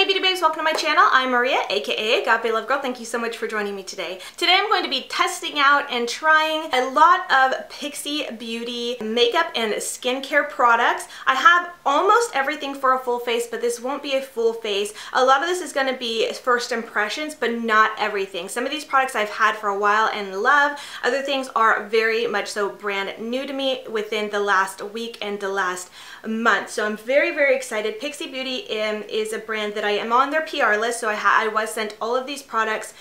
Beauty Babes, welcome to my channel. I'm Maria, aka Agape Love Girl. Thank you so much for joining me today. Today I'm going to be testing out and trying a lot of Pixi Beauty makeup and skincare products. I have almost everything for a full face, but this won't be a full face. A lot of this is going to be first impressions, but not everything. Some of these products I've had for a while and love. Other things are very much so brand new to me within the last week and the last month. So I'm very, very excited. Pixi Beauty is a brand that I am on their PR list, so I was sent all of these products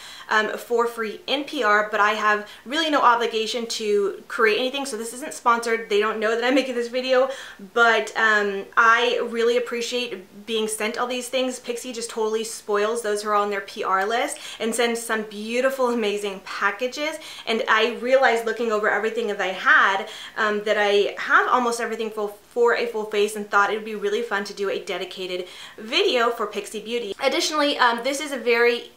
for free in PR, but I have really no obligation to create anything, so this isn't sponsored. They don't know that I'm making this video, but I really appreciate being sent all these things. Pixi just totally spoils those who are on their PR list and sends some beautiful, amazing packages, and I realized looking over everything that I had that I have almost everything for a full face, and thought it would be really fun to do a dedicated video for Pixi Beauty. Additionally, this is a very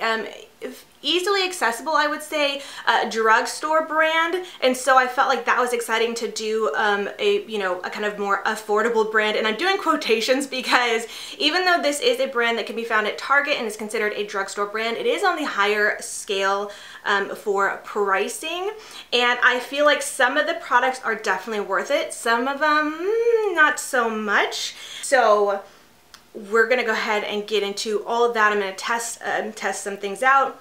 easily accessible, I would say, drugstore brand, and so I felt like that was exciting to do a kind of more affordable brand. And I'm doing quotations because even though this is a brand that can be found at Target and is considered a drugstore brand, it is on the higher scale for pricing, and I feel like some of the products are definitely worth it, some of them not so much. So we're gonna go ahead and get into all of that. I'm gonna test some things out,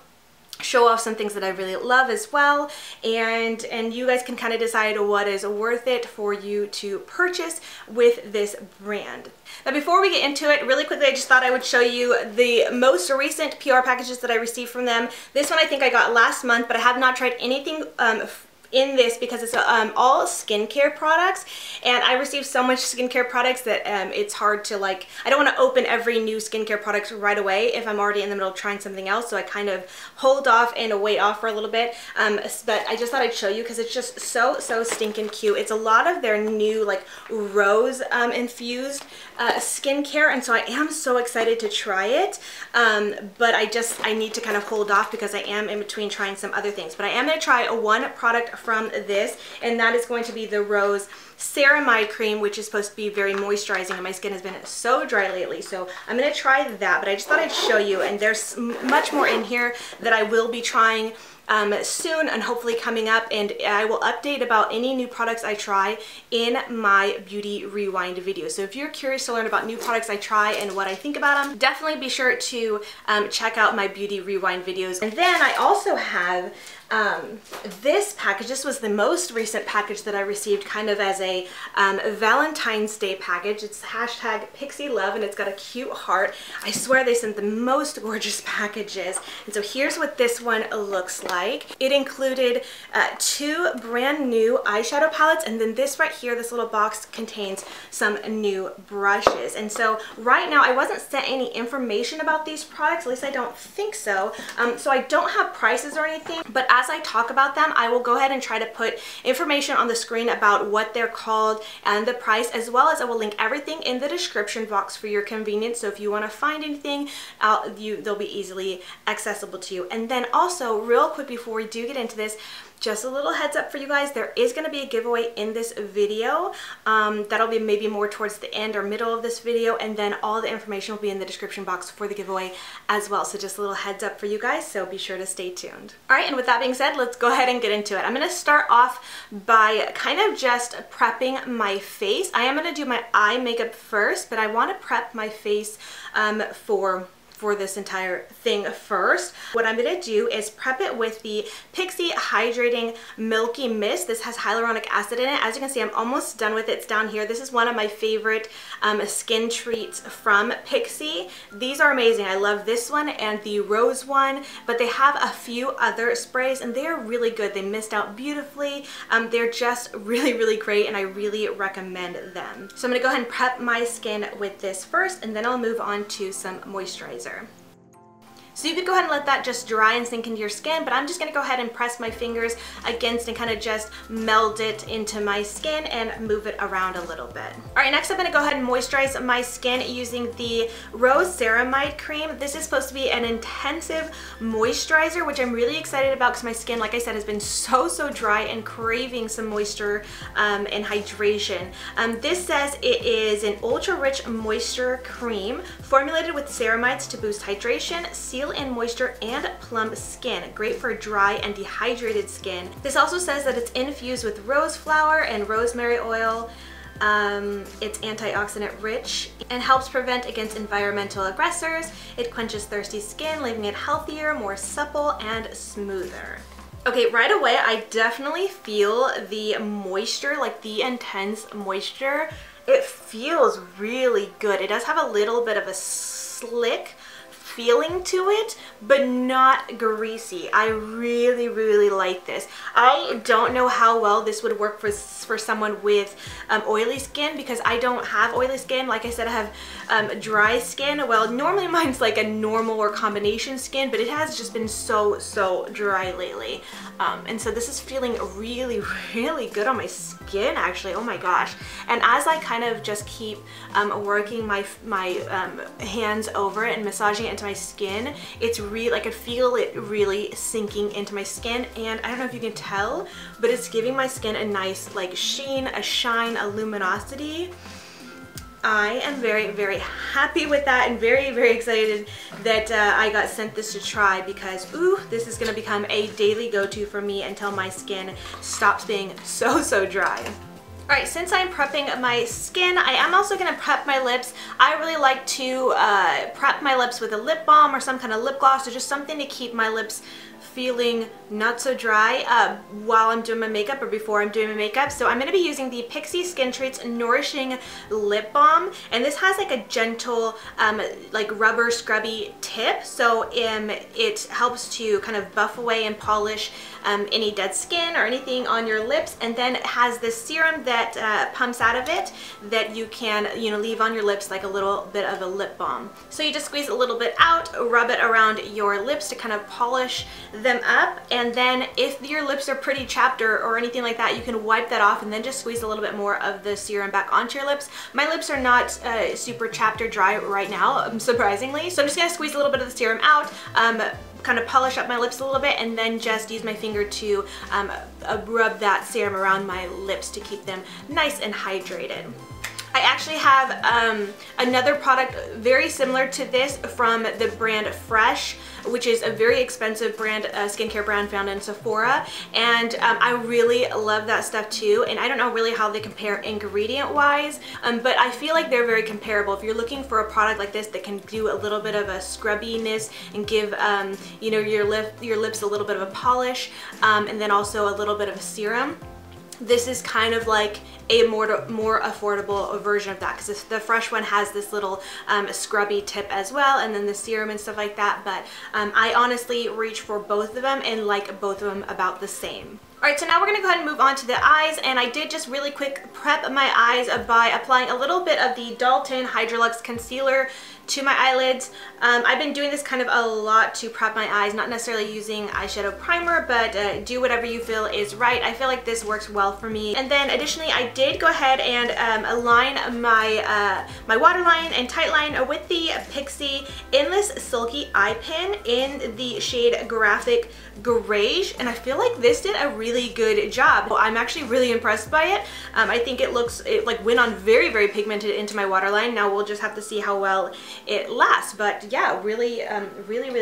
show off some things that I really love as well, and you guys can kind of decide what is worth it for you to purchase with this brand. Now before we get into it, really quickly, I just thought I would show you the most recent PR packages that I received from them. This one I think I got last month, but I have not tried anything in this because it's all skincare products, and I received so much skincare products that it's hard to, like, I don't want to open every new skincare product right away if I'm already in the middle of trying something else, so I kind of hold off and wait off for a little bit, but I just thought I'd show you because it's just so stinking cute. It's a lot of their new, like, rose infused skincare, and so I am so excited to try it, but I need to kind of hold off because I am in between trying some other things. But I am going to try one product from this, and that is going to be the Rose Ceramide cream, which is supposed to be very moisturizing, and my skin has been so dry lately, so I'm going to try that. But I just thought I'd show you, and there's much more in here that I will be trying soon and hopefully coming up, and I will update about any new products I try in my Beauty Rewind video. So if you're curious to learn about new products I try and what I think about them, definitely be sure to check out my Beauty Rewind videos. And then I also have this package. This was the most recent package that I received, kind of as a Valentine's Day package. It's hashtag Pixi Love, and it's got a cute heart. I swear they sent the most gorgeous packages. And so here's what this one looks like. It included 2 brand new eyeshadow palettes, and then this right here, this little box, contains some new brushes. And so right now I wasn't sent any information about these products, at least I don't think so. So I don't have prices or anything, but as I talk about them, I will go ahead and try to put information on the screen about what they're called and the price, as well as I will link everything in the description box for your convenience. So if you want to find anything, they'll be easily accessible to you. And then also, real quick before we do get into this, just a little heads up for you guys, there is going to be a giveaway in this video. That'll be maybe more towards the end or middle of this video, and then all the information will be in the description box for the giveaway as well. So just a little heads up for you guys, so be sure to stay tuned. Alright, and with that being said, let's go ahead and get into it. I'm going to start off by kind of just prepping my face. I am going to do my eye makeup first, but I want to prep my face for this entire thing first. What I'm going to do is prep it with the Pixi Hydrating Milky Mist. This has hyaluronic acid in it. As you can see, I'm almost done with it. It's down here. This is one of my favorite skin treats from Pixi. These are amazing. I love this one and the rose one, but they have a few other sprays, and they are really good. They mist out beautifully. They're just really great, and I really recommend them. So I'm going to go ahead and prep my skin with this first, and then I'll move on to some moisturizer. So you could go ahead and let that just dry and sink into your skin, but I'm just gonna go ahead and press my fingers against and kind of just meld it into my skin and move it around a little bit. All right, next I'm gonna go ahead and moisturize my skin using the Rose Ceramide cream. This is supposed to be an intensive moisturizer, which I'm really excited about because my skin, like I said, has been so dry and craving some moisture and hydration. This says it is an ultra-rich moisture cream formulated with ceramides to boost hydration, seal in moisture, and plump skin. Great for dry and dehydrated skin. This also says that it's infused with rose flower and rosemary oil. It's antioxidant rich and helps prevent against environmental aggressors. It quenches thirsty skin, leaving it healthier, more supple, and smoother. Okay, right away I definitely feel the moisture, like the intense moisture. It feels really good. It does have a little bit of a slick feeling to it, but not greasy. I really like this. I don't know how well this would work for someone with oily skin, because I don't have oily skin. Like I said, I have dry skin. Well, normally mine's like a normal or combination skin, but it has just been so dry lately. And so this is feeling really good on my skin, actually. Oh my gosh. And as I kind of just keep working my hands over it and massaging it into my skin, it's really, I could feel it really sinking into my skin, and I don't know if you can tell, but it's giving my skin a nice like sheen, a shine, a luminosity. I am very happy with that, and very excited that I got sent this to try, because ooh, this is gonna become a daily go-to for me until my skin stops being so dry. Alright, since I'm prepping my skin, I am also going to prep my lips. I really like to prep my lips with a lip balm or some kind of lip gloss, or just something to keep my lips feeling not so dry while I'm doing my makeup or before I'm doing my makeup. So I'm going to be using the Pixi Skin Treats Nourishing Lip Balm, and this has like a gentle like rubber scrubby tip, so it helps to kind of buff away and polish any dead skin or anything on your lips, and then it has this serum that pumps out of it that you can, you know, leave on your lips like a little bit of a lip balm. So you just squeeze a little bit out, rub it around your lips to kind of polish them up, and then if your lips are pretty chapped or anything like that, you can wipe that off and then just squeeze a little bit more of the serum back onto your lips. My lips are not super chapped or dry right now, surprisingly, so I'm just gonna squeeze a little bit of the serum out, kind of polish up my lips a little bit, and then just use my finger to rub that serum around my lips to keep them nice and hydrated. I actually have another product very similar to this from the brand Fresh, which is a very expensive brand, skincare brand found in Sephora, and I really love that stuff too. And I don't know really how they compare ingredient wise, but I feel like they're very comparable. If you're looking for a product like this that can do a little bit of a scrubbiness and give you know, your lips a little bit of a polish, and then also a little bit of a serum, this is kind of like a more affordable version of that, because the Fresh one has this little scrubby tip as well, and then the serum and stuff like that. But I honestly reach for both of them and like both of them about the same. Alright, so now we're going to go ahead and move on to the eyes, and I did just really quick prep my eyes by applying a little bit of the Dalton Hydrolux Concealer to my eyelids. I've been doing this kind of a lot to prep my eyes, not necessarily using eyeshadow primer, but do whatever you feel is right. I feel like this works well for me. And then additionally, I did go ahead and align my my waterline and tightline with the Pixi Endless Silky Eye Pen in the shade GraphicGreige, and I feel like this did a really good job. I'm actually really impressed by it. I think it like went on very pigmented into my waterline. Now we'll just have to see how well it lasts, but yeah, really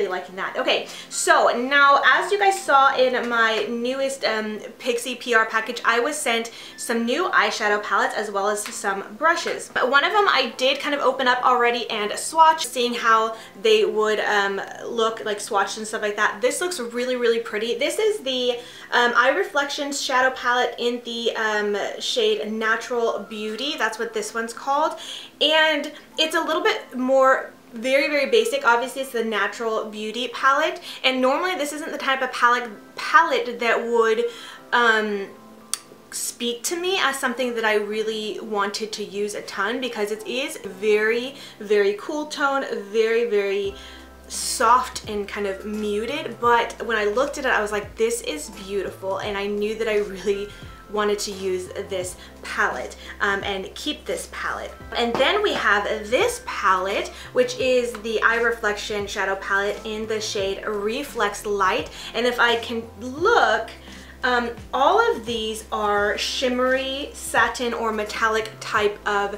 liking that. Okay, so now as you guys saw in my newest Pixi PR package, I was sent some new eyeshadow palettes as well as some brushes. But one of them I did kind of open up already and swatch, seeing how they would look like swatched and stuff like that. This looks really pretty. This is the Eye Reflections shadow palette in the shade Natural Beauty. That's what this one's called, and it's a little bit more very basic. Obviously it's the Natural Beauty palette, and normally this isn't the type of palette that would speak to me as something that I really wanted to use a ton, because it is very cool tone, very soft and kind of muted, but when I looked at it I was like, this is beautiful, and I knew that I really wanted to use this palette and keep this palette. And then we have this palette, which is the Eye Reflection Shadow Palette in the shade Reflex Light. And if I can look, all of these are shimmery, satin, or metallic type of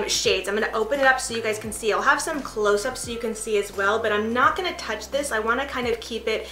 shades. I'm going to open it up so you guys can see. I'll have some close-ups so you can see as well, but I'm not going to touch this. I want to kind of keep it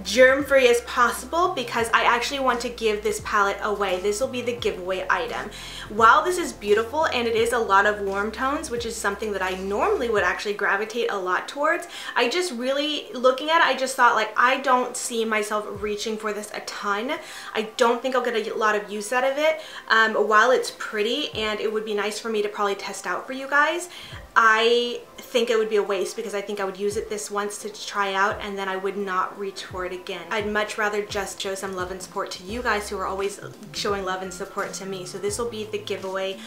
germ-free as possible because I actually want to give this palette away. This will be the giveaway item. While this is beautiful and it is a lot of warm tones, which is something that I normally would actually gravitate a lot towards, I just really, looking at it, I just thought like, I don't see myself reaching for this a ton. I don't think I'll get a lot of use out of it. While it's pretty and it would be nice for me to probably test out for you guys, I think it would be a waste because I think I would use it this once to try out and then I would not reach for it again. I'd much rather just show some love and support to you guys who are always showing love and support to me. So this will be the giveaway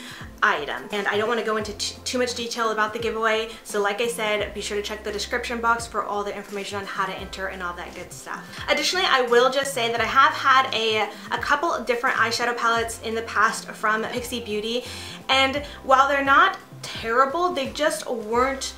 item. And I don't want to go into too much detail about the giveaway. So like I said, be sure to check the description box for all the information on how to enter and all that good stuff. Additionally, I will just say that I have had a couple of different eyeshadow palettes in the past from Pixi Beauty, and while they're not terrible, they just weren't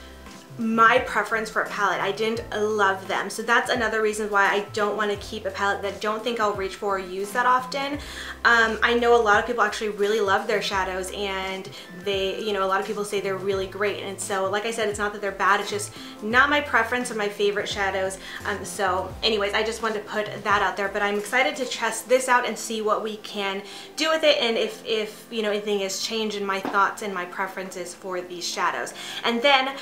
my preference for a palette. I didn't love them. So that's another reason why I don't want to keep a palette that I don't think I'll reach for or use that often. I know a lot of people actually really love their shadows, and they, you know, a lot of people say they're really great. And so like I said, it's not that they're bad, it's just not my preference or my favorite shadows. So anyways, I just wanted to put that out there, but I'm excited to test this out and see what we can do with it, and if you know, anything has changed in my thoughts and my preferences for these shadows. And then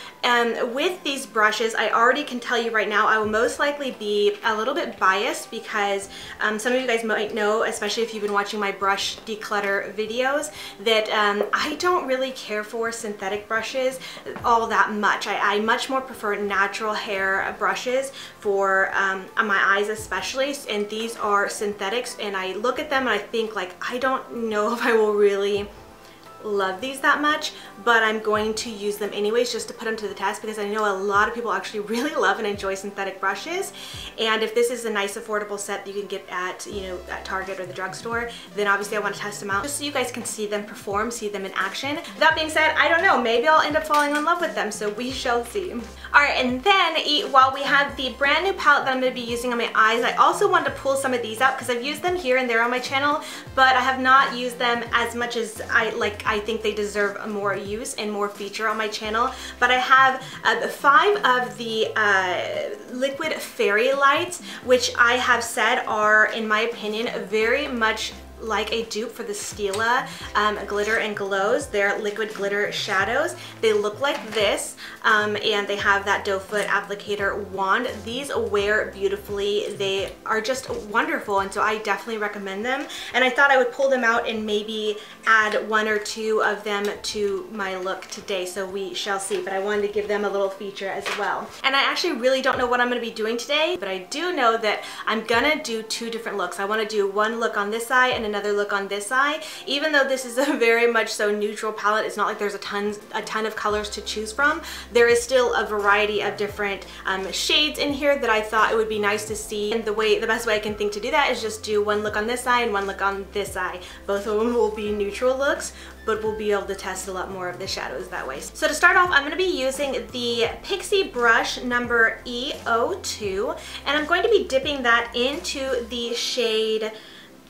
with these brushes, I already can tell you right now I will most likely be a little bit biased because some of you guys might know, especially if you've been watching my brush declutter videos, that I don't really care for synthetic brushes all that much. I much more prefer natural hair brushes for my eyes especially, and these are synthetics, and I look at them and I think like, I don't know if I will really love these that much, but I'm going to use them anyways just to put them to the test because I know a lot of people actually really love and enjoy synthetic brushes. And if this is a nice affordable set that you can get at, you know, at Target or the drugstore, then obviously I want to test them out just so you guys can see them perform, see them in action. That being said, I don't know, maybe I'll end up falling in love with them, so we shall see. Alright, and then while we have the brand new palette that I'm going to be using on my eyes, I also wanted to pull some of these out because I've used them here and there on my channel, but I have not used them as much as I think they deserve more use and more feature on my channel. But I have 5 of the liquid fairy lights, which I have said are, in my opinion, very much like a dupe for the Stila Glitter and Glows. They're liquid glitter shadows. They look like this, and they have that doe foot applicator wand. These wear beautifully. They are just wonderful, and so I definitely recommend them. And I thought I would pull them out and maybe add 1 or 2 of them to my look today, so we shall see. But I wanted to give them a little feature as well. And I actually really don't know what I'm going to be doing today, but I do know that I'm gonna do 2 different looks. I want to do one look on this eye and another look on this eye. Even though this is a very much so neutral palette, it's not like there's a ton of colors to choose from. There is still a variety of different shades in here that I thought it would be nice to see, and the best way I can think to do that is just do one look on this eye and one look on this eye. Both of them will be neutral looks, but we'll be able to test a lot more of the shadows that way. So to start off, I'm going to be using the Pixi brush number E02, and I'm going to be dipping that into the shade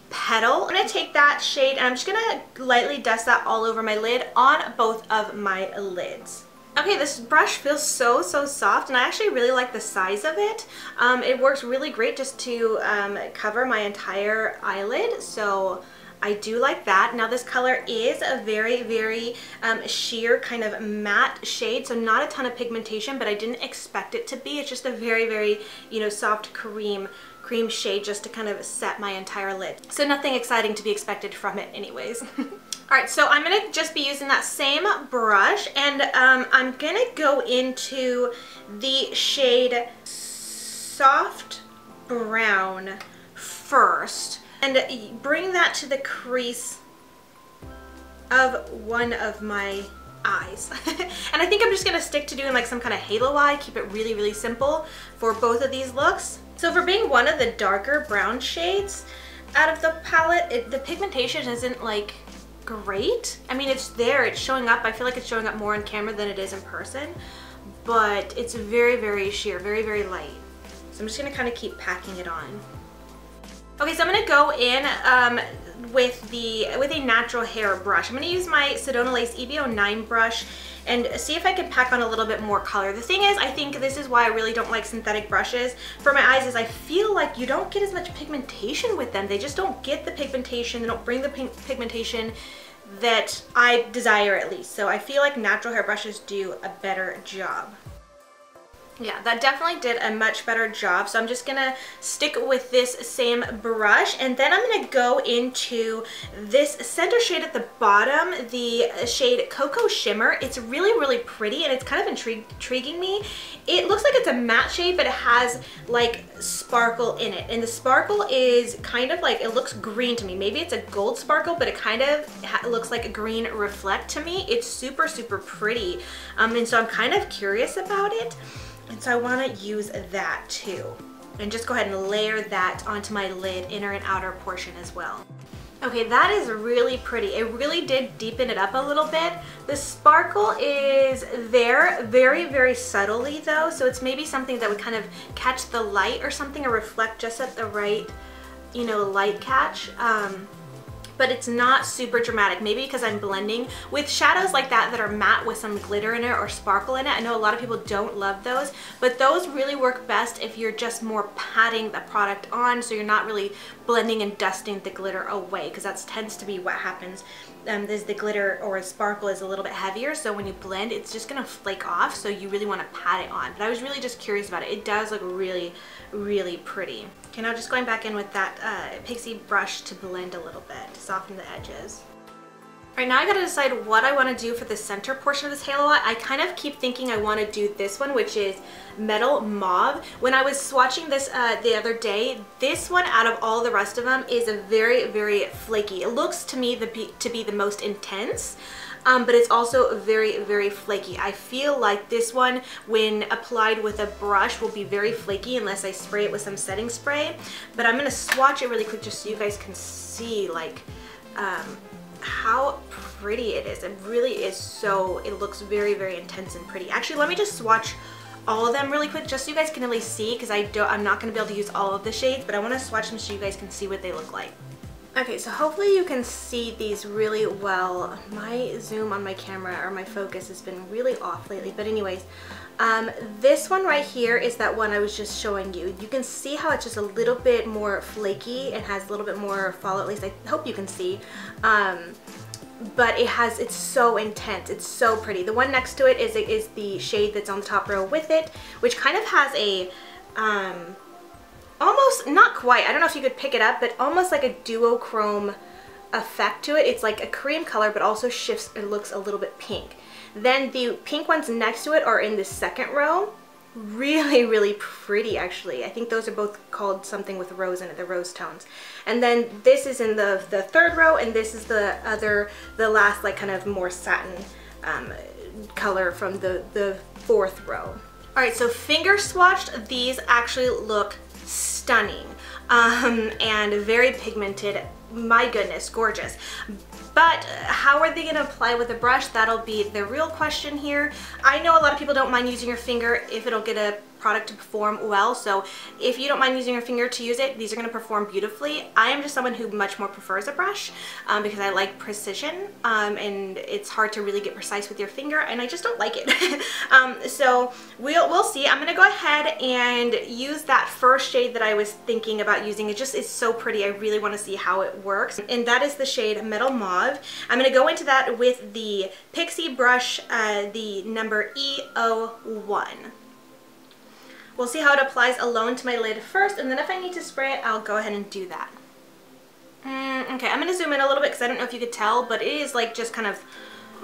Petal. I'm going to take that shade and I'm just going to lightly dust that all over my lid on both of my lids. Okay, this brush feels so soft, and I actually really like the size of it. It works really great just to cover my entire eyelid, so I do like that. Now this color is a very sheer kind of matte shade, so not a ton of pigmentation, but I didn't expect it to be. It's just a very you know, soft cream shade just to kind of set my entire lid. So nothing exciting to be expected from it anyways. Alright, so I'm going to just be using that same brush, and I'm going to go into the shade Soft Brown first and bring that to the crease of one of my eyes. And I think I'm just gonna stick to doing like some kind of halo eye, keep it really, really simple for both of these looks. So for being one of the darker brown shades out of the palette, the pigmentation isn't like great. I mean, it's there, it's showing up. I feel like it's showing up more on camera than it is in person, but it's very, very sheer, very, very light. So I'm just gonna kind of keep packing it on. Okay, so I'm gonna go in with a natural hair brush. I'm gonna use my Sedona Lace EB09 brush and see if I can pack on a little bit more color. The thing is, I think this is why I really don't like synthetic brushes for my eyes, is I feel like you don't get as much pigmentation with them. They just don't get the pigmentation, they don't bring the pigmentation that I desire, at least. So I feel like natural hair brushes do a better job. Yeah, that definitely did a much better job. So I'm just gonna stick with this same brush, and then I'm gonna go into this center shade at the bottom, the shade Cocoa Shimmer. It's really, really pretty, and it's kind of intriguing me. It looks like it's a matte shade, but it has like sparkle in it, and the sparkle is kind of like, it looks green to me. Maybe it's a gold sparkle, but it kind of looks like a green reflect to me. It's super, super pretty, and so I'm kind of curious about it. And so I want to use that too. And just go ahead and layer that onto my lid, inner and outer portion as well. Okay, that is really pretty. It really did deepen it up a little bit. The sparkle is there very, very subtly though. So it's maybe something that would kind of catch the light or something, or reflect just at the right, you know, light catch. But it's not super dramatic, maybe because I'm blending with shadows like that that are matte with some glitter in it or sparkle in it. I know a lot of people don't love those, but those really work best if you're just more patting the product on, so you're not really blending and dusting the glitter away, because that tends to be what happens. Is the glitter or sparkle is a little bit heavier, so when you blend, it's just gonna flake off, so you really want to pat it on. But I was really just curious about it. It does look really, really pretty. Okay, now just going back in with that Pixi brush to blend a little bit, to soften the edges. All right, now I gotta decide what I want to do for the center portion of this halo eye. I kind of keep thinking I want to do this one, which is Metal Mauve. When I was swatching this the other day, this one out of all the rest of them is a very, very flaky. It looks to me to be the most intense, but it's also very, very flaky. I feel like this one, when applied with a brush, will be very flaky unless I spray it with some setting spray. But I'm gonna swatch it really quick just so you guys can see like how pretty it is. It really is so, it looks very, very intense and pretty. Actually, let me just swatch all of them really quick just so you guys can really see, because I'm not going to be able to use all of the shades, but I want to swatch them so you guys can see what they look like. Okay, so hopefully you can see these really well. My zoom on my camera, or my focus, has been really off lately, but anyways, this one right here is that one I was just showing you. You can see how it's just a little bit more flaky and has a little bit more fall, at least I hope you can see. But it's so intense, it's so pretty. The one next to it is the shade that's on the top row with it, which kind of has a almost, not quite, I don't know if you could pick it up, but almost like a duochrome effect to it. It's like a cream color, but also shifts, it looks a little bit pink. Then the pink ones next to it are in the second row. Really, really pretty, actually. I think those are both called something with rose in it, the rose tones. And then this is in the third row, and this is the last, like, kind of more satin color from the fourth row. All right, so finger swatched, these actually look stunning and very pigmented. My goodness, gorgeous. But how are they going to apply with a brush? That'll be the real question here. I know a lot of people don't mind using your finger if it'll get a product to perform well, so if you don't mind using your finger to use it, these are going to perform beautifully. I am just someone who much more prefers a brush because I like precision, and it's hard to really get precise with your finger, and I just don't like it. So we'll see. I'm going to go ahead and use that first shade that I was thinking about using. It just is so pretty. I really want to see how it works, and that is the shade Metal Mauve. I'm going to go into that with the Pixi brush, the number E01. We'll see how it applies alone to my lid first, and then if I need to spray it, I'll go ahead and do that. Okay, I'm going to zoom in a little bit because I don't know if you could tell, but it is like just kind of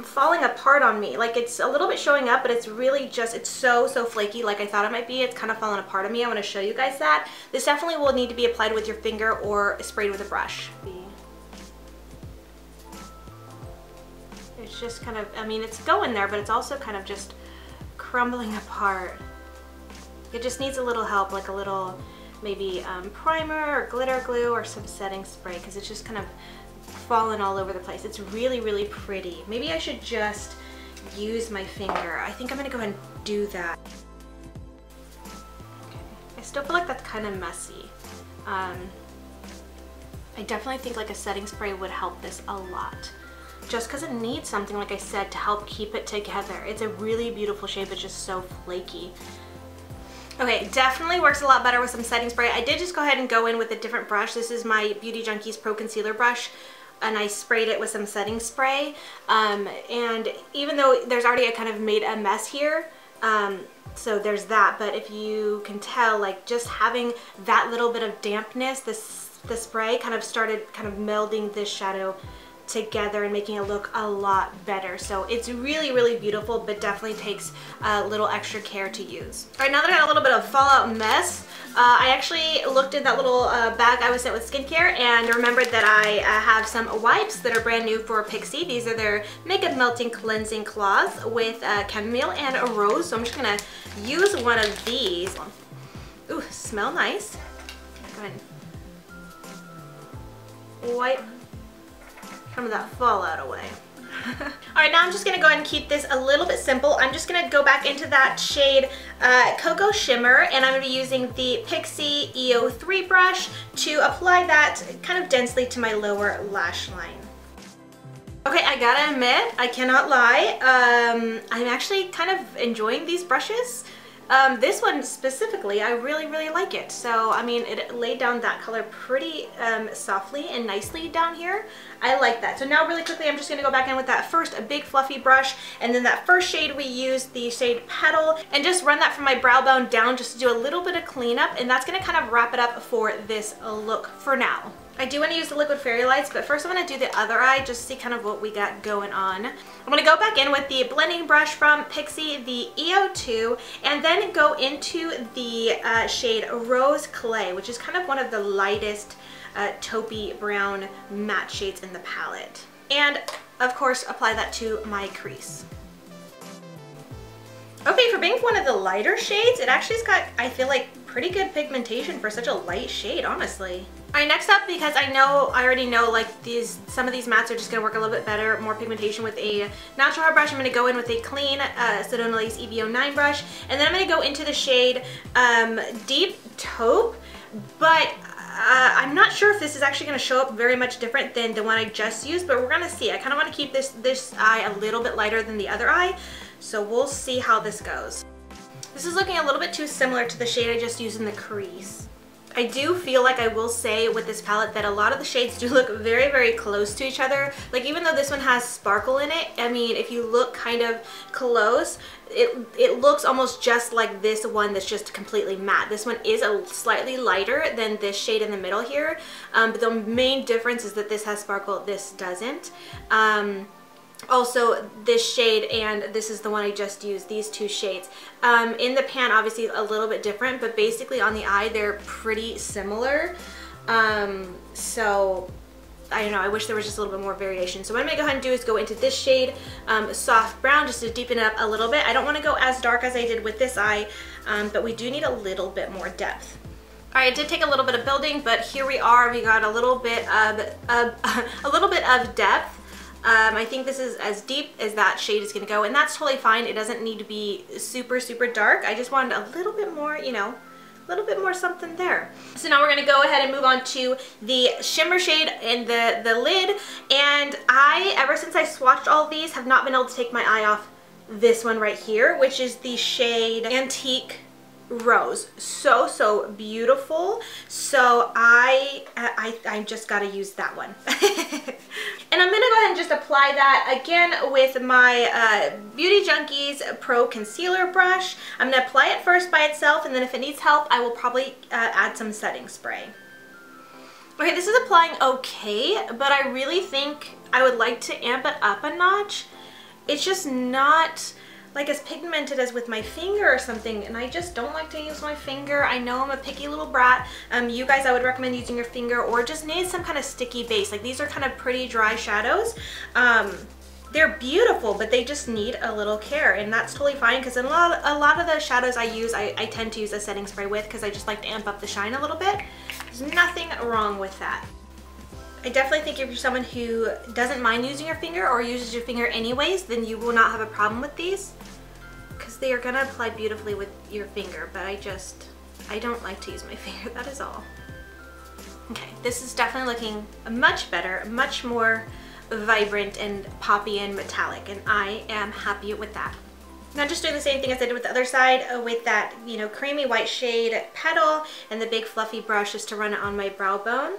falling apart on me. Like, it's a little bit showing up, but it's really just, it's so flaky like I thought it might be. It's kind of falling apart on me. I want to show you guys that. This definitely will need to be applied with your finger or sprayed with a brush. It's just kind of, I mean, it's going there, but it's also kind of just crumbling apart. It just needs a little help, like a little maybe primer or glitter glue or some setting spray, because it's just kind of fallen all over the place. It's really, really pretty. Maybe I should just use my finger. I think I'm gonna go ahead and do that. Okay. I still feel like that's kind of messy. I definitely think like a setting spray would help this a lot. Just because it needs something, like I said, to help keep it together. It's a really beautiful shape, it's just so flaky. Okay, definitely works a lot better with some setting spray. I did just go ahead and go in with a different brush. This is my Beauty Junkies Pro Concealer brush, and I sprayed it with some setting spray. And even though there's already kind of made a mess here, so there's that, but if you can tell, like just having that little bit of dampness, the spray kind of started kind of melding this shadow together and making it look a lot better. So it's really, really beautiful, but definitely takes a little extra care to use. All right, now that I got a little bit of fallout mess, I actually looked in that little bag I was sent with skincare and remembered that I have some wipes that are brand new for Pixi. These are their Makeup Melting Cleansing Cloths with chamomile and a rose. So I'm just gonna use one of these. Ooh, smell nice. Go ahead and wipe some of that fallout away. Alright, now I'm just going to go ahead and keep this a little bit simple. I'm just going to go back into that shade Cocoa Shimmer, and I'm going to be using the Pixi EO3 brush to apply that kind of densely to my lower lash line. Okay, I gotta admit, I cannot lie, I'm actually kind of enjoying these brushes. This one specifically, I really, really like it. So, I mean, it laid down that color pretty softly and nicely down here. I like that. So now really quickly, I'm just going to go back in with that first big fluffy brush, and then that first shade we used, the shade Petal, and just run that from my brow bone down just to do a little bit of cleanup, and that's going to kind of wrap it up for this look for now. I do want to use the liquid fairy lights, but first I'm going to do the other eye just to see kind of what we got going on. I'm going to go back in with the blending brush from Pixi, the EO2, and then go into the shade Rose Clay, which is kind of one of the lightest taupey brown matte shades in the palette. And of course apply that to my crease. Okay, for being one of the lighter shades, it actually has got, I feel like, pretty good pigmentation for such a light shade, honestly. Alright, next up, because I already know like some of these mattes are just going to work a little bit better, more pigmentation with a natural hair brush, I'm going to go in with a clean Sedona Lace EV09 brush, and then I'm going to go into the shade Deep Taupe, but I'm not sure if this is actually going to show up very much different than the one I just used, but we're going to see. I kind of want to keep this eye a little bit lighter than the other eye, so we'll see how this goes. This is looking a little bit too similar to the shade I just used in the crease. I do feel like I will say with this palette that a lot of the shades do look very, very close to each other. Like even though this one has sparkle in it, I mean, if you look kind of close, it looks almost just like this one that's just completely matte. This one is a slightly lighter than this shade in the middle here, but the main difference is that this has sparkle, this doesn't. Also, this shade and this is the one I just used, these two shades. In the pan, obviously a little bit different, but basically on the eye, they're pretty similar. So, I don't know, I wish there was just a little bit more variation. So what I'm going to go ahead and do is go into this shade, Soft Brown, just to deepen it up a little bit. I don't want to go as dark as I did with this eye, but we do need a little bit more depth. Alright, it did take a little bit of building, but here we are. We got a little bit of depth. I think this is as deep as that shade is going to go, and that's totally fine. It doesn't need to be super, super dark. I just wanted a little bit more, you know, a little bit more something there. So now we're going to go ahead and move on to the shimmer shade in the lid, and ever since I swatched all these, have not been able to take my eye off this one right here, which is the shade Antique Rose. So beautiful. So I just gotta use that one. And I'm gonna go ahead and just apply that again with my Beauty Junkies Pro Concealer brush. I'm gonna apply it first by itself, and then if it needs help, I will probably add some setting spray. Okay, this is applying okay, but I really think I would like to amp it up a notch. It's just not like as pigmented as with my finger or something, and I just don't like to use my finger. I know I'm a picky little brat. You guys, I would recommend using your finger or just need some kind of sticky base. Like these are kind of pretty dry shadows, They're beautiful, but they just need a little care, and that's totally fine because in a lot of the shadows I use, I tend to use a setting spray with because I just like to amp up the shine a little bit. There's nothing wrong with that. I definitely think if you're someone who doesn't mind using your finger or uses your finger anyways, then you will not have a problem with these because they are going to apply beautifully with your finger, but I don't like to use my finger, that is all. Okay, this is definitely looking much better, much more vibrant and poppy and metallic, and I am happy with that. Now just doing the same thing as I did with the other side with that, you know, creamy white shade petal and the big fluffy brush just to run it on my brow bone.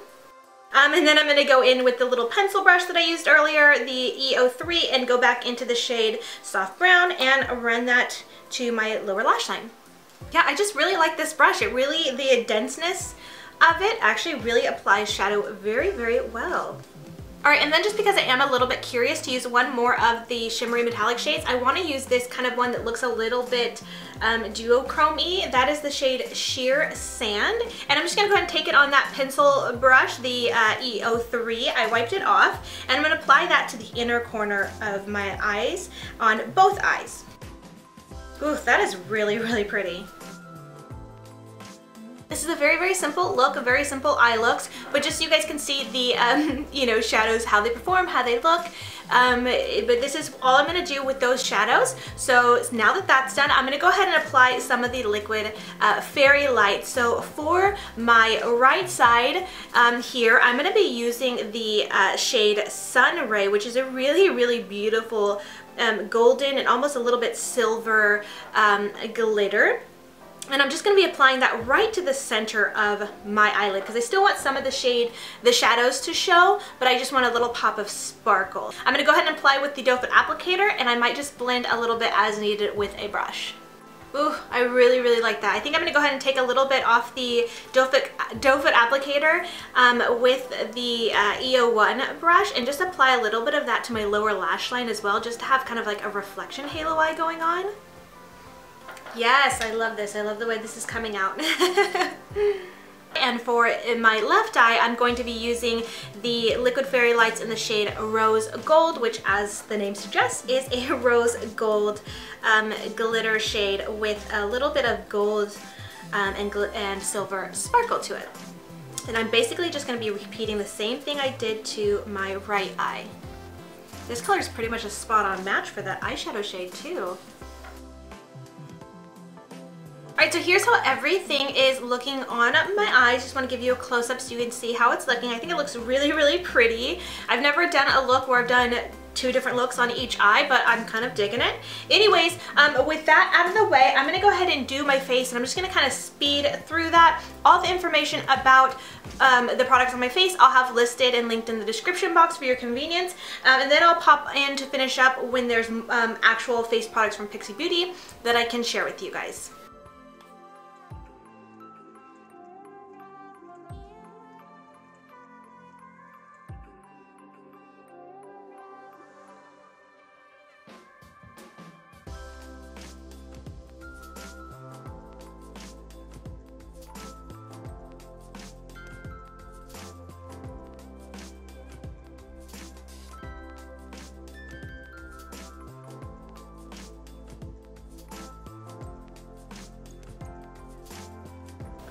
And then I'm going to go in with the little pencil brush that I used earlier, the E03, and go back into the shade Soft Brown and run that to my lower lash line. Yeah, I just really like this brush. It really, the denseness of it actually really applies shadow very, very well. Alright, and then just because I am a little bit curious to use one more of the shimmery metallic shades, I want to use this kind of one that looks a little bit duochrome-y. That is the shade Sheer Sand. And I'm just going to go ahead and take it on that pencil brush, the E03. I wiped it off. And I'm going to apply that to the inner corner of my eyes on both eyes. Ooh, that is really, really pretty. This is a very, very simple look, a very simple eye looks, but just so you guys can see the, you know, shadows, how they perform, how they look. But this is all I'm going to do with those shadows. So now that that's done, I'm going to go ahead and apply some of the liquid Fairy Light. So for my right side here, I'm going to be using the shade SunRay, which is a really, really beautiful golden and almost a little bit silver glitter. And I'm just going to be applying that right to the center of my eyelid because I still want some of the shadows to show, but I just want a little pop of sparkle. I'm going to go ahead and apply with the doe foot applicator, and I might just blend a little bit as needed with a brush. Ooh, I really, really like that. I think I'm going to go ahead and take a little bit off the doe foot applicator with the E01 brush and just apply a little bit of that to my lower lash line as well, just to have kind of like a reflection halo eye going on. Yes, I love this. I love the way this is coming out. And for my left eye, I'm going to be using the Liquid Fairy Lights in the shade Rose Gold, which, as the name suggests, is a rose gold glitter shade with a little bit of gold and silver sparkle to it. And I'm basically just going to be repeating the same thing I did to my right eye. This color is pretty much a spot-on match for that eyeshadow shade too. Alright, so here's how everything is looking on my eyes. Just want to give you a close-up so you can see how it's looking. I think it looks really, really pretty. I've never done a look where I've done two different looks on each eye, but I'm kind of digging it. Anyways, with that out of the way, I'm going to go ahead and do my face, and I'm just going to kind of speed through that. All the information about the products on my face I'll have listed and linked in the description box for your convenience, and then I'll pop in to finish up when there's actual face products from Pixi Beauty that I can share with you guys.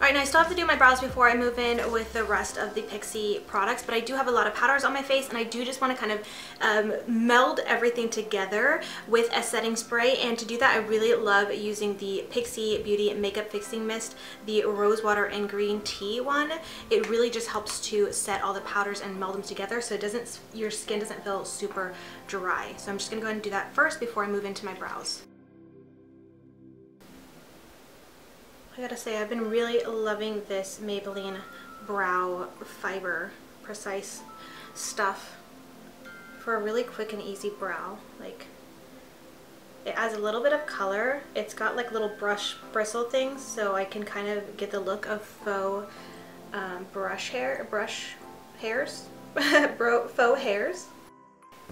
Alright, now I still have to do my brows before I move in with the rest of the Pixi products, but I do have a lot of powders on my face, and I do just want to kind of meld everything together with a setting spray. And to do that, I really love using the Pixi Beauty Makeup Fixing Mist, the Rose Water and Green Tea one. It really just helps to set all the powders and meld them together so it doesn't, your skin doesn't feel super dry. So I'm just going to go ahead and do that first before I move into my brows. I gotta say, I've been really loving this Maybelline Brow Fiber Precise stuff for a really quick and easy brow. Like, it adds a little bit of color. It's got like little brush bristle things, so I can kind of get the look of faux faux hairs.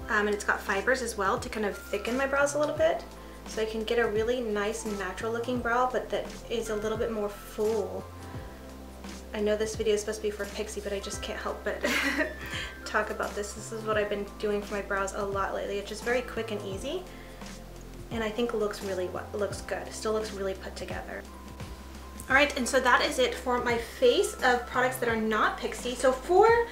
And it's got fibers as well to kind of thicken my brows a little bit. So I can get a really nice natural looking brow, but that is a little bit more full. I know this video is supposed to be for Pixi, but I just can't help but talk about this. This is what I've been doing for my brows a lot lately. It's just very quick and easy, and I think it looks good. It still looks really put together. All right, and so that is it for my face of products that are not Pixi. So for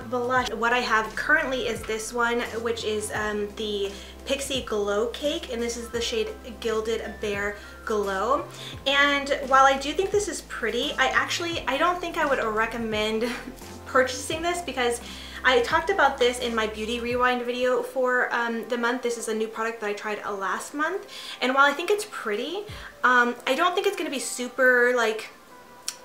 blush, what I have currently is this one, which is the PixiGlow Cake, and this is the shade GildedBare Glow. And while I do think this is pretty, I don't think I would recommend purchasing this, because I talked about this in my Beauty Rewind video for the month. This is a new product that I tried last month, and while I think it's pretty, I don't think it's going to be super like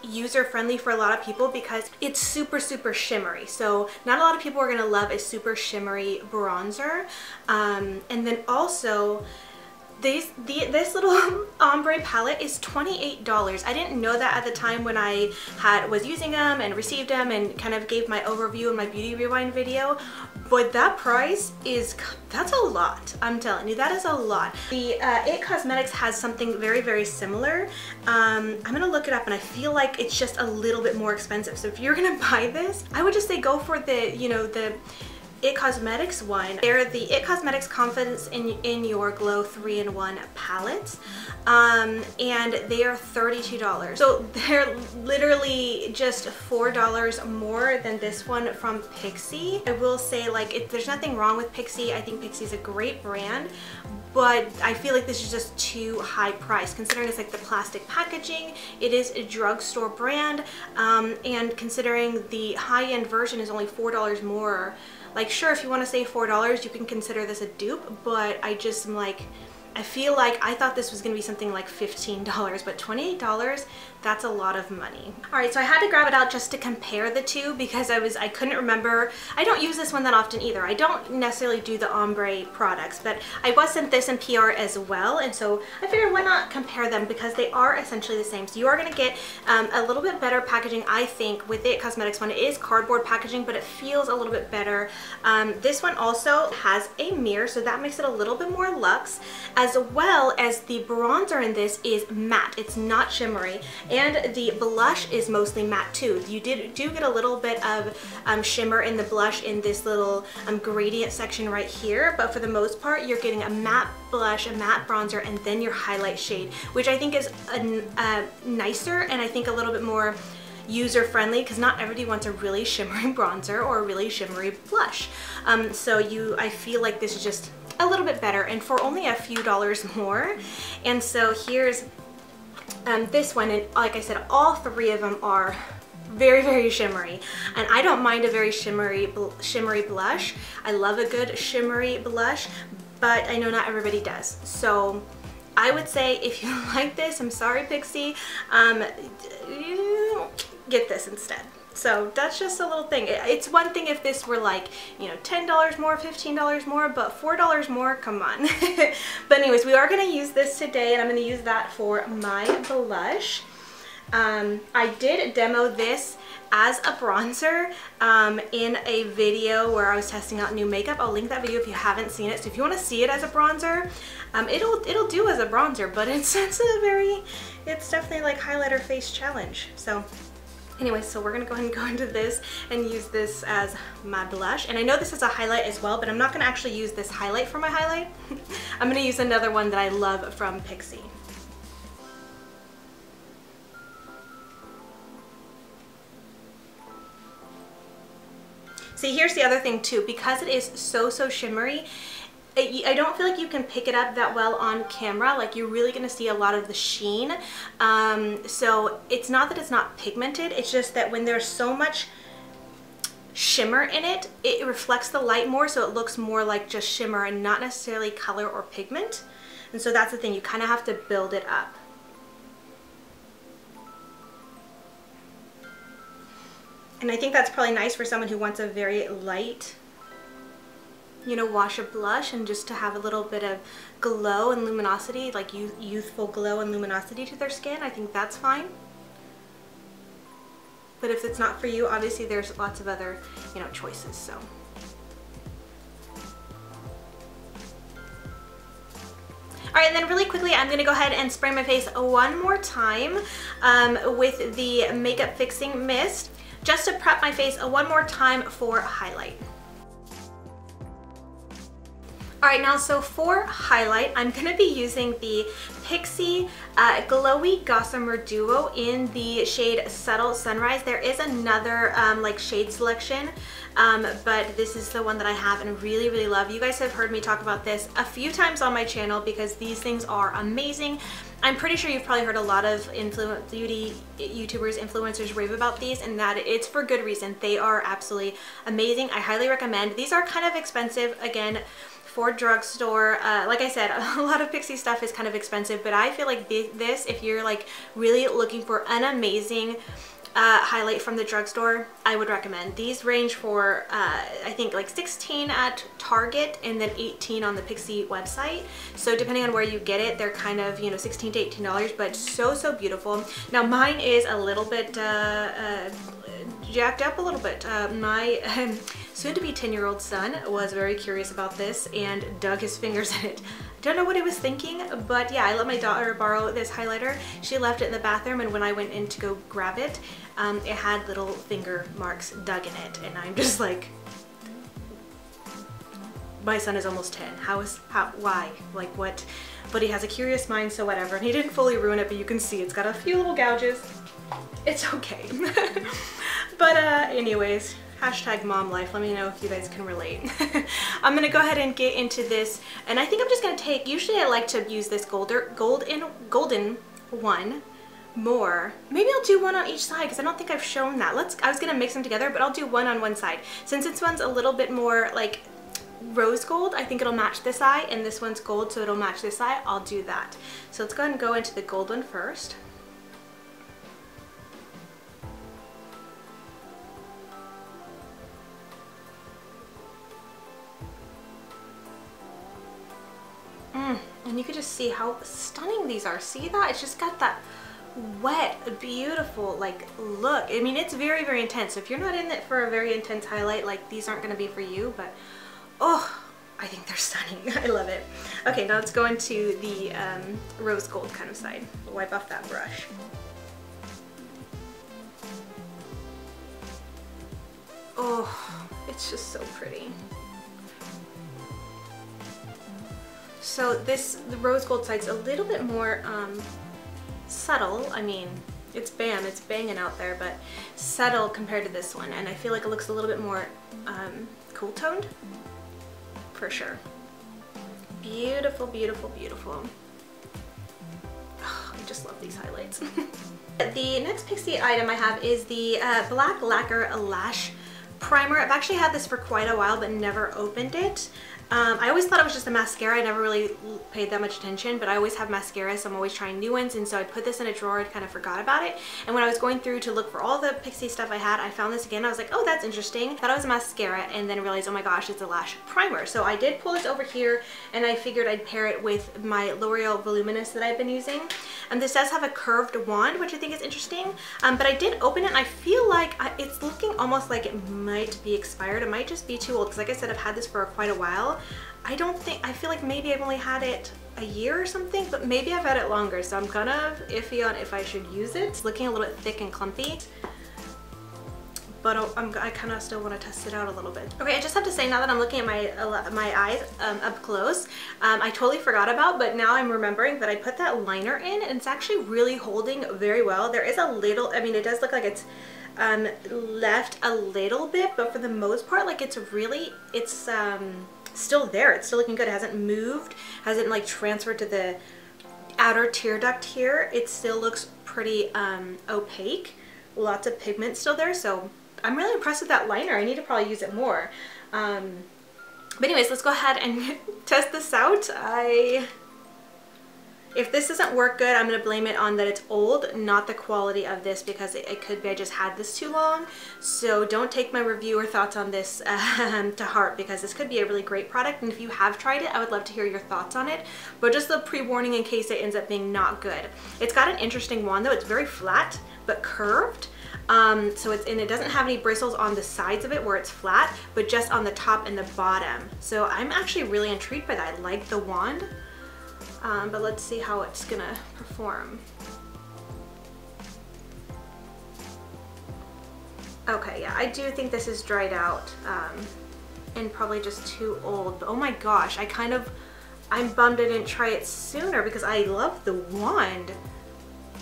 user-friendly for a lot of people, because it's super shimmery. So not a lot of people are going to love a super shimmery bronzer. And then also this little ombre palette is $28. I didn't know that at the time when I was using them and received them and kind of gave my overview in my Beauty Rewind video, but that price that's a lot. I'm telling you, that is a lot. The IT Cosmetics has something very similar. I'm gonna look it up, and I feel like it's just a little bit more expensive. So if you're gonna buy this, I would just say go for the, you know, the IT Cosmetics one. They're the IT Cosmetics Confidence in Your Glow 3-in-1 palettes, and they are $32. So they're literally just $4 more than this one from Pixi. I will say, like, there's nothing wrong with Pixi. I think Pixi is a great brand, but I feel like this is just too high priced, considering it's like the plastic packaging. It is a drugstore brand, and considering the high-end version is only $4 more. Like, sure, if you want to save $4, you can consider this a dupe, but I just am like, I feel like I thought this was going to be something like $15, but $28, that's a lot of money. All right, so I had to grab it out just to compare the two, because I couldn't remember. I don't use this one that often either. I don't necessarily do the ombre products, but I was sent this in PR as well, and so I figured why not compare them, because they are essentially the same. So you are going to get a little bit better packaging, I think, with the IT Cosmetics one. It is cardboard packaging, but it feels a little bit better. This one also has a mirror, so that makes it a little bit more luxe, as well as the bronzer in this is matte. It's not shimmery, and the blush is mostly matte too. You do get a little bit of shimmer in the blush in this little gradient section right here, but for the most part you're getting a matte blush, a matte bronzer, and then your highlight shade, which I think is nicer, and I think a little bit more user-friendly, because not everybody wants a really shimmery bronzer or a really shimmery blush. So I feel like this is just a little bit better, and for only a few dollars more. And so here's this one, and like I said, all three of them are very shimmery, and I don't mind a very shimmery blush. I love a good shimmery blush, but I know not everybody does. So I would say if you like this, I'm sorry Pixi, get this instead. So that's just a little thing. It's one thing if this were like, you know, $10 more, $15 more, but $4 more, come on. But anyways, we are going to use this today, and I'm going to use that for my blush. I did demo this as a bronzer in a video where I was testing out new makeup. I'll link that video if you haven't seen it. So if you want to see it as a bronzer, it'll do as a bronzer, but it's definitely like highlighter face challenge. So anyway, so we're gonna go ahead and go into this and use this as my blush. And I know this is a highlight as well, but I'm not gonna actually use this highlight for my highlight. I'm gonna use another one that I love from Pixi. See, here's the other thing too, because it is so shimmery, I don't feel like you can pick it up that well on camera. Like, you're really going to see a lot of the sheen. So it's not that it's not pigmented, it's just that when there's so much shimmer in it, it reflects the light more, so it looks more like just shimmer and not necessarily color or pigment. And so that's the thing, you kind of have to build it up. And I think that's probably nice for someone who wants a very light, you know, wash of blush, and just to have a little bit of glow and luminosity, like youthful glow and luminosity to their skin. I think that's fine. But if it's not for you, obviously there's lots of other, you know, choices. So Alright, and then really quickly, I'm going to go ahead and spray my face one more time with the Makeup Fixing Mist, just to prep my face one more time for highlight. Alright, now so for highlight, I'm going to be using the Pixi Glowy Gossamer Duo in the shade Subtle Sunrise. There is another like shade selection, but this is the one that I have and really, really love. You guys have heard me talk about this a few times on my channel because these things are amazing. I'm pretty sure you've probably heard a lot of beauty YouTubers, influencers rave about these, and that it's for good reason. They are absolutely amazing. I highly recommend. These are kind of expensive, again, for drugstore. Like I said, a lot of Pixi stuff is kind of expensive, but I feel like this, if you're like really looking for an amazing highlight from the drugstore, I would recommend. These range for I think like $16 at Target and then $18 on the Pixi website. So depending on where you get it, they're kind of, you know, $16 to $18, but so, so beautiful. Now mine is a little bit jacked up a little bit. My soon-to-be 10-year-old son was very curious about this and dug his fingers in it. Don't know what he was thinking, but yeah, I let my daughter borrow this highlighter. She left it in the bathroom, and when I went in to go grab it, it had little finger marks dug in it, and I'm just like, my son is almost 10. Why? Like what? But he has a curious mind, so whatever. And he didn't fully ruin it, but you can see it's got a few little gouges. It's okay. But anyways, hashtag mom life. Let me know if you guys can relate. I'm gonna go ahead and get into this, and I think I'm just gonna take, usually I like to use this golden one more. Maybe I'll do one on each side because I don't think I've shown that. I was gonna mix them together, but I'll do one on one side. Since this one's a little bit more like rose gold, I think it'll match this eye, and this one's gold, so it'll match this eye. I'll do that. So let's go ahead and go into the gold one first. And you can just see how stunning these are. See that? It's just got that wet, beautiful like look. I mean, it's very, very intense. So if you're not in it for a very intense highlight, like these aren't going to be for you, but oh, I think they're stunning. I love it. Okay, now let's go into the rose gold kind of side. Wipe off that brush. Oh, it's just so pretty. So the rose gold side's a little bit more subtle. I mean, it's banging out there, but subtle compared to this one. And I feel like it looks a little bit more cool toned, for sure. Beautiful, beautiful, beautiful. Oh, I just love these highlights. The next Pixi item I have is the Black Lacquer Lash Primer. I've actually had this for quite a while, but never opened it. I always thought it was just a mascara. I never really paid that much attention, but I always have mascara, so I'm always trying new ones, and so I put this in a drawer and kind of forgot about it. And when I was going through to look for all the Pixi stuff I had, I found this again. I was like, oh, that's interesting. Thought it was a mascara, and then realized, oh my gosh, it's a lash primer. So I did pull this over here, and I figured I'd pair it with my L'Oreal Voluminous that I've been using. And this does have a curved wand, which I think is interesting. But I did open it, and I feel like it's looking almost like it might be expired. It might just be too old, because like I said, I've had this for quite a while. I feel like maybe I've only had it a year or something, but maybe I've had it longer, so I'm kind of iffy on if I should use it. It's looking a little bit thick and clumpy, but I kind of still want to test it out a little bit. Okay, I just have to say, now that I'm looking at my eyes up close, I totally forgot about, but now I'm remembering that I put that liner in, and it's actually really holding very well. There is a little, I mean, it does look like it's left a little bit, but for the most part, like it's still there. It's still looking good. It hasn't moved, hasn't like transferred to the outer tear duct here. It still looks pretty opaque. Lots of pigment still there, so I'm really impressed with that liner. I need to probably use it more. But anyways, let's go ahead and test this out. If this doesn't work good, I'm going to blame it on that it's old, not the quality of this, because it could be I just had this too long. So don't take my review or thoughts on this to heart, because this could be a really great product, and if you have tried it, I would love to hear your thoughts on it. But just a pre-warning in case it ends up being not good. It's got an interesting wand though. It's very flat but curved. And it doesn't have any bristles on the sides of it where it's flat, but just on the top and the bottom. So I'm actually really intrigued by that. I like the wand. but let's see how it's gonna perform. Okay, yeah, I do think this is dried out and probably just too old. But oh my gosh, I'm bummed I didn't try it sooner because I love the wand.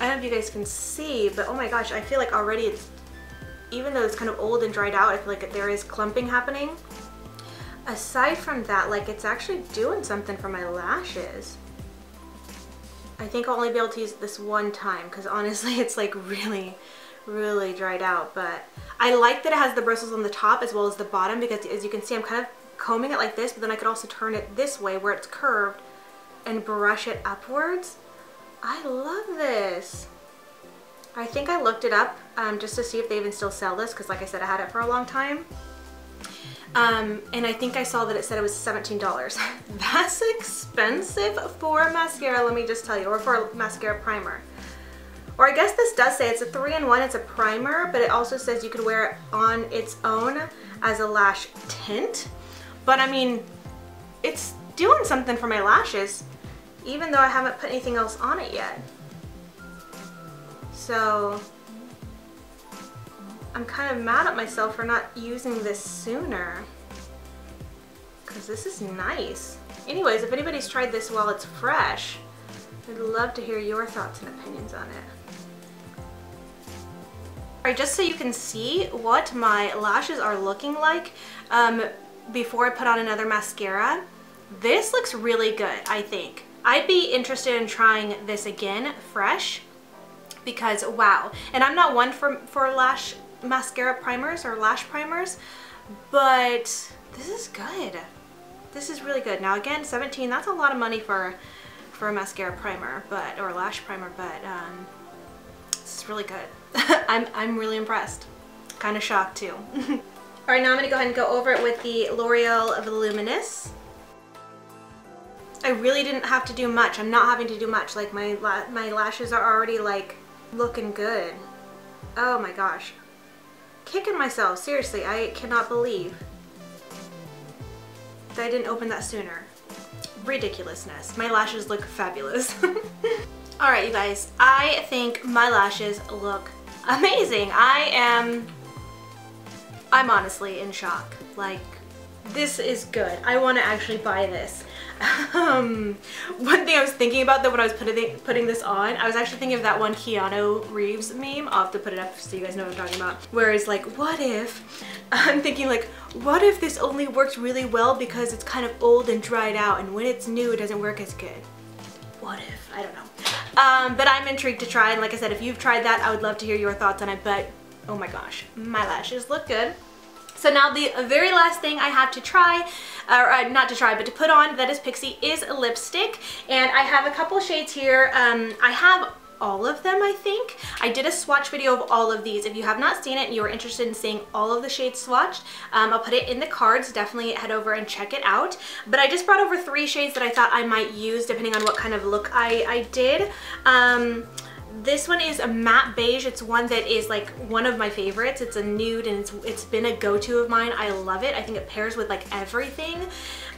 I don't know if you guys can see, but oh my gosh, I feel like already it's, even though it's kind of old and dried out, I feel like there is clumping happening. Aside from that, like, it's actually doing something for my lashes. I think I'll only be able to use it this one time because honestly it's like really dried out. But I like that it has the bristles on the top as well as the bottom, because as you can see I'm kind of combing it like this, but then I could also turn it this way where it's curved and brush it upwards. I love this. I think I looked it up just to see if they even still sell this, because like I said, I had it for a long time. And I think I saw that it said it was $17. That's expensive for mascara, let me just tell you, or for a mascara primer. Or I guess this does say it's a 3-in-1, it's a primer, but it also says you could wear it on its own as a lash tint. But I mean, it's doing something for my lashes, even though I haven't put anything else on it yet. So I'm kind of mad at myself for not using this sooner, because this is nice. Anyways, if anybody's tried this while it's fresh, I'd love to hear your thoughts and opinions on it. Alright, just so you can see what my lashes are looking like before I put on another mascara, this looks really good, I think. I'd be interested in trying this again fresh, because wow. And I'm not one for lash mascara primers or lash primers, but this is good. This is really good. Now again, $17, that's a lot of money for a mascara primer, but, or lash primer, but this is really good. I'm really impressed. Kind of shocked too. Alright, now I'm going to go ahead and go over it with the L'Oreal Voluminous. I really didn't have to do much. I'm not having to do much. Like my lashes are already like looking good. Oh my gosh. Kicking myself, seriously, I cannot believe that I didn't open that sooner. Ridiculousness. My lashes look fabulous. Alright you guys, I think my lashes look amazing. I'm honestly in shock. Like, this is good. I want to actually buy this. One thing I was thinking about though when I was putting this on, I was actually thinking of that one Keanu Reeves meme. I'll have to put it up so you guys know what I'm talking about. Where it's like, what if, I'm thinking like, what if this only works really well because it's kind of old and dried out, and when it's new it doesn't work as good? What if? I don't know. But I'm intrigued to try, and like I said, if you've tried that, I would love to hear your thoughts on it, but oh my gosh, my lashes look good. So now the very last thing I have to try, or not to try, but to put on that is Pixi, is a lipstick. And I have a couple shades here. I have all of them, I think. I did a swatch video of all of these. If you have not seen it and you are interested in seeing all of the shades swatched, I'll put it in the cards. Definitely head over and check it out. But I just brought over 3 shades that I thought I might use depending on what kind of look I did. This one is a matte beige. It's one that is like one of my favorites. It's a nude and it's been a go-to of mine. I love it. I think it pairs with like everything.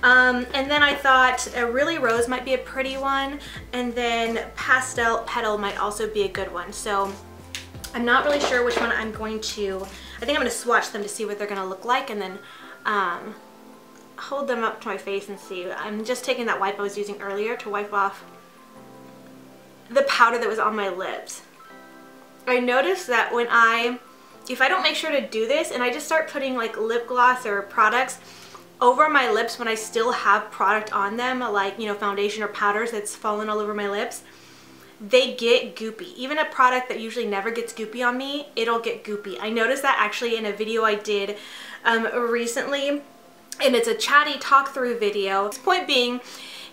And then I thought a Really Rose might be a pretty one, and then Pastel Petal might also be a good one. So I'm not really sure which one I'm going to, I think I'm going to swatch them to see what they're going to look like, and then hold them up to my face and see. I'm just taking that wipe I was using earlier to wipe off the powder that was on my lips. I noticed that when if I don't make sure to do this and I just start putting like lip gloss or products over my lips when I still have product on them, like, you know, foundation or powders that's fallen all over my lips, they get goopy. Even a product that usually never gets goopy on me, it'll get goopy. I noticed that actually in a video I did recently, and it's a chatty talk through video. The point being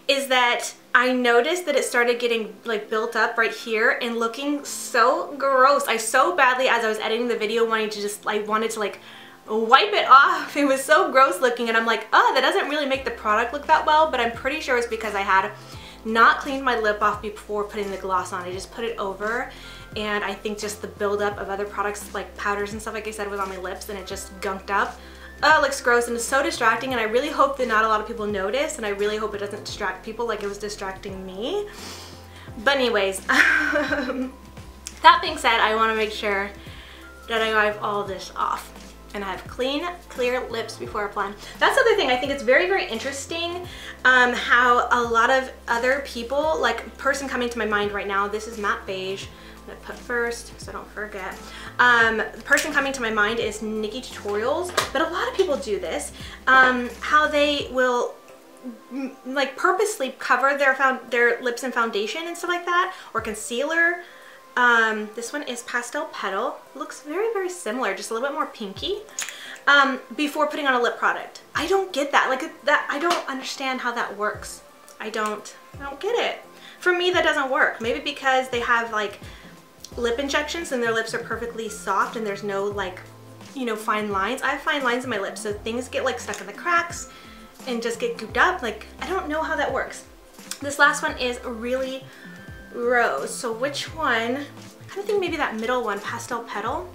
is that I noticed that it started getting like built up right here and looking so gross. I so badly, as I was editing the video, wanted to like wipe it off. It was so gross looking, and I'm like, oh, that doesn't really make the product look that well, but I'm pretty sure it's because I had not cleaned my lip off before putting the gloss on. I just put it over, and I think just the buildup of other products like powders and stuff, like I said, was on my lips and it just gunked up. oh, it looks gross and it's so distracting, and I really hope that not a lot of people notice, and I really hope it doesn't distract people like it was distracting me. But anyways, that being said, I want to make sure that I wipe all this off and I have clean, clear lips before applying. That's the other thing. I think it's very, very interesting how a lot of other people, like person coming to my mind right now, this is matte beige. I'm gonna put first so I don't forget. The person coming to my mind is Nikki Tutorials, but a lot of people do this. How they will like purposely cover their lips in foundation and stuff like that, or concealer. This one is Pastel Petal. Looks very, very similar, just a little bit more pinky. Before putting on a lip product. I don't get that. Like that, I don't understand how that works. I don't get it. For me, that doesn't work. Maybe because they have like lip injections and their lips are perfectly soft and there's no like, you know, fine lines. I have fine lines in my lips, so things get like stuck in the cracks and just get gooped up. Like, I don't know how that works. This last one is Really Rose. So which one? I kind of think maybe that middle one, Pastel Petal.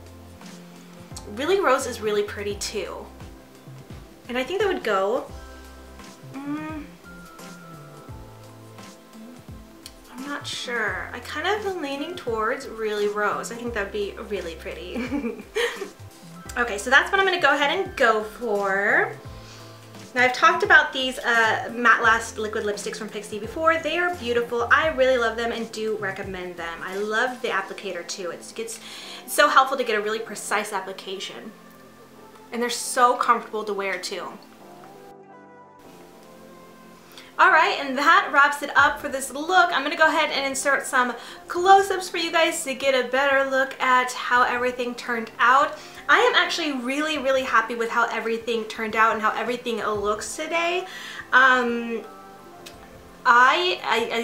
Really Rose is really pretty too. And I think that would go. I'm not sure. I kind of am leaning towards Really Rose. I think that would be really pretty. Okay, so that's what I'm going to go ahead and go for. Now I've talked about these MatteLast Liquid Lipsticks from Pixi before. They are beautiful. I really love them and do recommend them. I love the applicator too. It's so helpful to get a really precise application. And they're so comfortable to wear too. Alright, and that wraps it up for this look. I'm going to go ahead and insert some close-ups for you guys to get a better look at how everything turned out. I am actually really, really happy with how everything turned out and how everything looks today. I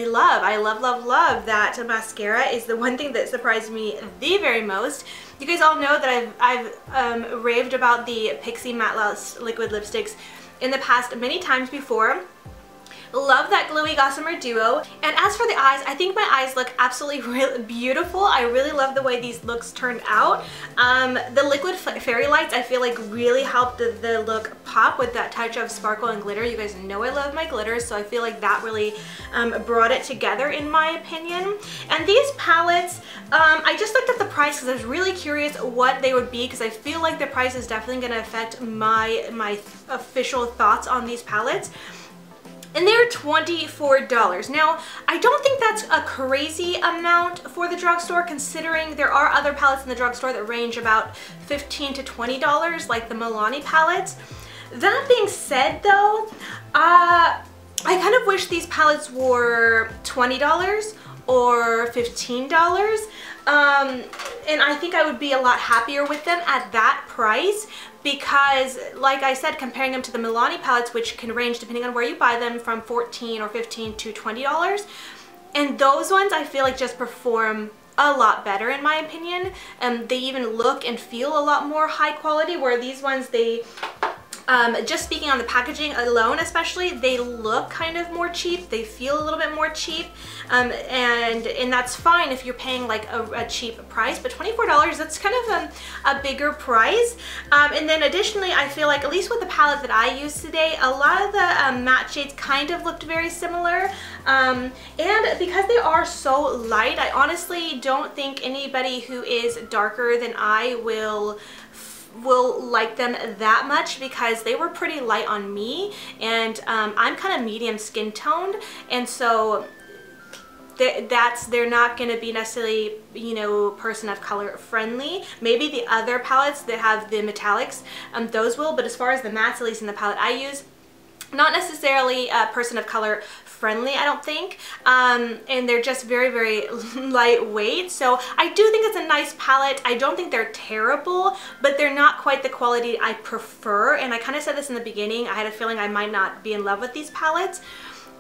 love that mascara is the one thing that surprised me the very most. You guys all know that I've raved about the Pixi MatteLast Liquid Lipsticks in the past many times before. Love that glowy Gossamer duo. And as for the eyes, I think my eyes look absolutely really beautiful. I really love the way these looks turned out. The liquid fairy lights I feel like really helped the look pop with that touch of sparkle and glitter. You guys know I love my glitters, so I feel like that really brought it together in my opinion. And these palettes, I just looked at the price because I was really curious what they would be, because I feel like the price is definitely going to affect my official thoughts on these palettes. And they're $24. Now, I don't think that's a crazy amount for the drugstore, considering there are other palettes in the drugstore that range about $15 to $20, like the Milani palettes. That being said though, I kind of wish these palettes were $20 or $15. And I think I would be a lot happier with them at that price, because like I said, comparing them to the Milani palettes, which can range depending on where you buy them from $14 or $15 to $20, and those ones I feel like just perform a lot better in my opinion. They even look and feel a lot more high quality, where these ones, they just speaking on the packaging alone especially, they look kind of more cheap. They feel a little bit more cheap, and that's fine if you're paying like a cheap price, but $24, that's kind of a bigger price. And then additionally, I feel like, at least with the palette that I used today, a lot of the matte shades kind of looked very similar, and because they are so light, I honestly don't think anybody who is darker than I will like them that much, because they were pretty light on me, and I'm kind of medium skin toned, and so they're not going to be necessarily, you know, person of color friendly. Maybe the other palettes that have the metallics, those will, but as far as the mattes, at least in the palette I use, not necessarily a person of color friendly, I don't think, and they're just very, very lightweight. So I do think it's a nice palette. I don't think they're terrible, but they're not quite the quality I prefer, and I kind of said this in the beginning, I had a feeling I might not be in love with these palettes,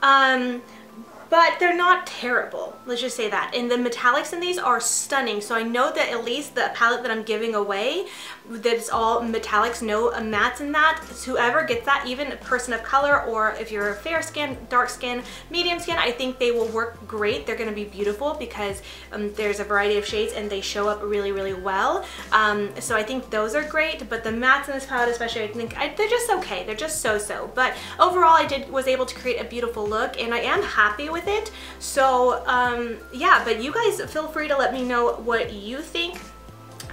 but they're not terrible, let's just say that. And the metallics in these are stunning, so I know that at least the palette that I'm giving away that it's all metallics, no mattes in that. So whoever gets that, even a person of color, or if you're fair skin, dark skin, medium skin, I think they will work great. They're going to be beautiful because there's a variety of shades and they show up really, really well. So I think those are great, but the mattes in this palette especially, I think they're just okay. They're just so-so. But overall, I was able to create a beautiful look, and I am happy with it. So yeah, but you guys feel free to let me know what you think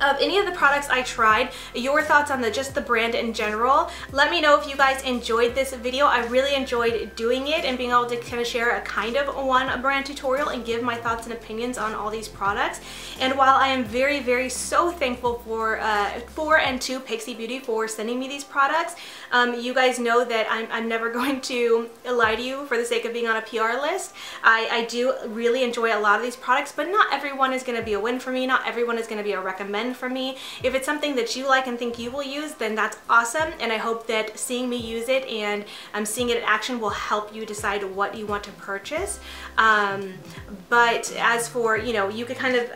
of any of the products I tried, your thoughts on just the brand in general. Let me know if you guys enjoyed this video. I really enjoyed doing it and being able to kind of share a kind of one brand tutorial and give my thoughts and opinions on all these products. And while I am very, very so thankful for and to Pixi Beauty for sending me these products, you guys know that I'm never going to lie to you for the sake of being on a PR list. I do really enjoy a lot of these products, but not everyone is going to be a win for me. Not everyone is going to be a recommend for me. If it's something that you like and think you will use, then that's awesome, and I hope that seeing me use it and seeing it in action will help you decide what you want to purchase. But as for, you know, you could kind of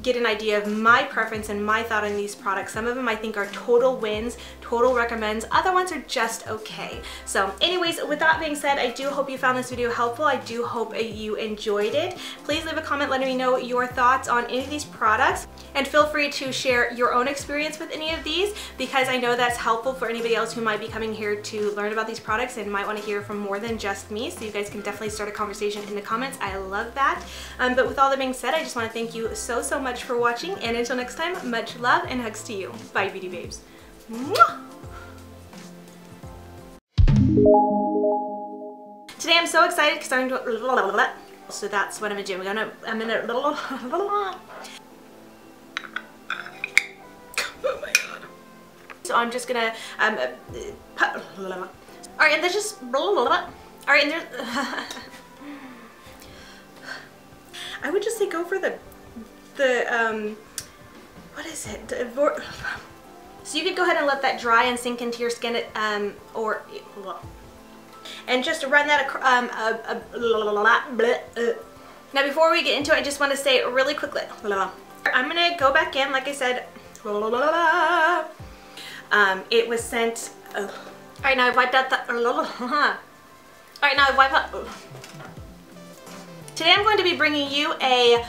get an idea of my preference and my thought on these products. Some of them I think are total wins, total recommends. Other ones are just okay. So anyways, with that being said, I do hope you found this video helpful. I do hope you enjoyed it. Please leave a comment letting me know your thoughts on any of these products, and feel free to share your own experience with any of these, because I know that's helpful for anybody else who might be coming here to learn about these products and might want to hear from more than just me. So you guys can definitely start a conversation in the comments. I love that. But with all that being said, I just want to thank you so much for watching, and until next time, much love and hugs to you. Bye, beauty babes. Mwah! Today I'm so excited because I'm doing, so that's what I'm gonna do. I'm gonna oh my god. So I'm just gonna alright, and there's just alright, and there's I would just say go for the what is it? So you could go ahead and let that dry and sink into your skin, and just run that now before we get into it, I just want to say really quickly, I'm gonna go back in, like I said, it was sent, alright, now I've wiped out the, alright, now I've wiped out, today I'm going to be bringing you a